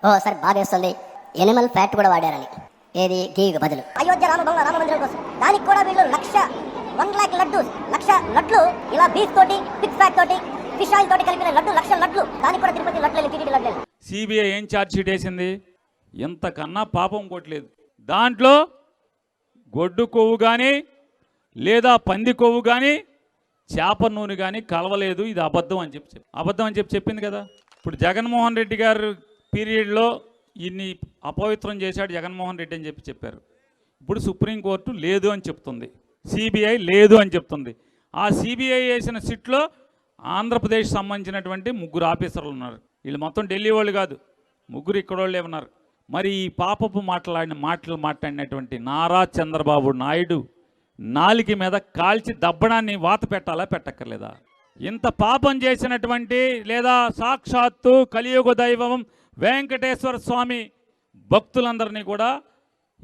ఓ sir బాధేస్తుంది, Animal fat కూడా వాడారని. ఏది గీ బదులు అయోధ్య రామ మందిరం కోసం దానికి కూడా వీళ్ళు 1,00,000 లడ్డు 1,00,000 లడ్లు ఇలా బీఫ్ తోటి పిగ్ ఫ్యాట్ తోటి ఫిష్ ఆయిల్ తోటి కలిపిన లడ్డు 1,00,000 లడ్లు, దానికి కూడా తిరుపతి లడ్లు టీటీడీ లడ్లు. సిబిఐ ఏం ఛార్జ్ షీట్ వేసింది? ఇంతకన్నా పాపం కొట్టలేదు. దాంట్లో గొడ్డు కొవ్వు కానీ లేదా పంది కొవ్వు కానీ చేప నూనె కానీ కలవలేదు. ఇది అబద్ధం అని చెప్పి చెప్పింది కదా. ఇప్పుడు జగన్మోహన్ రెడ్డి గారు పీరియడ్లో ఇన్ని అపవిత్రం చేశాడు జగన్మోహన్ రెడ్డి అని చెప్పారు. ఇప్పుడు సుప్రీంకోర్టు లేదు అని చెప్తుంది, సిబిఐ లేదు అని చెప్తుంది. ఆ సిబిఐ వేసిన సిట్లో ఆంధ్రప్రదేశ్ సంబంధించినటువంటి 3 ఆఫీసర్లు ఉన్నారు. వీళ్ళు మొత్తం ఢిల్లీ వాళ్ళు కాదు, 3 ఇక్కడ వాళ్ళే ఉన్నారు. మరి ఈ పాపపు మాట్లాడినటువంటి నారా చంద్రబాబు నాయుడు నాలికి మీద కాల్చి దబ్బడాన్ని వాత పెట్టాలా పెట్టక్కర్లేదా? ఇంత పాపం చేసినటువంటి లేదా సాక్షాత్తు కలియుగ దైవం వెంకటేశ్వర స్వామి భక్తులందరినీ కూడా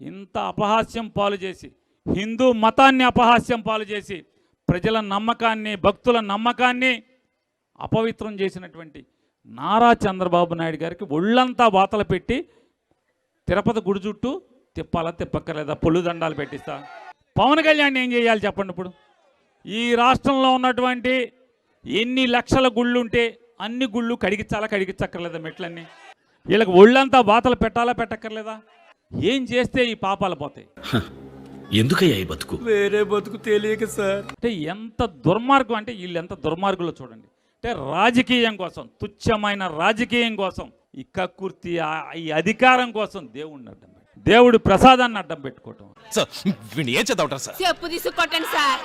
ఇంత అపహాస్యం పాలు చేసి, హిందూ మతాన్ని అపహాస్యం పాలు చేసి, ప్రజల నమ్మకాన్ని భక్తుల నమ్మకాన్ని అపవిత్రం చేసినటువంటి నారా చంద్రబాబు నాయుడు గారికి ఒళ్ళంతా వాతలు పెట్టి తిరుపతి గుడి చుట్టూ తిప్పాలా తిప్పక్కర్లేదా? పొల్లు దండాలు పెట్టిస్తా. పవన్ కళ్యాణ్ ఏం చేయాలి చెప్పండి? ఇప్పుడు ఈ రాష్ట్రంలో ఉన్నటువంటి ఎన్ని లక్షల గుళ్ళు ఉంటే అన్ని గుళ్ళు కడిగించక్కర్లేదా? మెట్లన్నీ వీళ్ళకి ఒళ్ళంతా వాతలు పెట్టాలా పెట్టక్కర్లేదా? ఏం చేస్తే ఈ పాపాలు పోతాయి? ఎందుకయ్యా ఈ బతుకు? వేరే బతుకు తెలియక సార్. అంటే ఎంత దుర్మార్గం అంటే వీళ్ళు ఎంత దుర్మార్గులో చూడండి. అంటే రాజకీయం కోసం, తుచ్చమైన రాజకీయం కోసం, ఈ కక్కుర్తి ఈ అధికారం కోసం దేవుడు ప్రసాదాన్ని అడ్డం పెట్టుకోవటం. సార్ వీడిని ఏం చేద్దాం సార్? చెప్పు తీసుకొట్టండి సార్.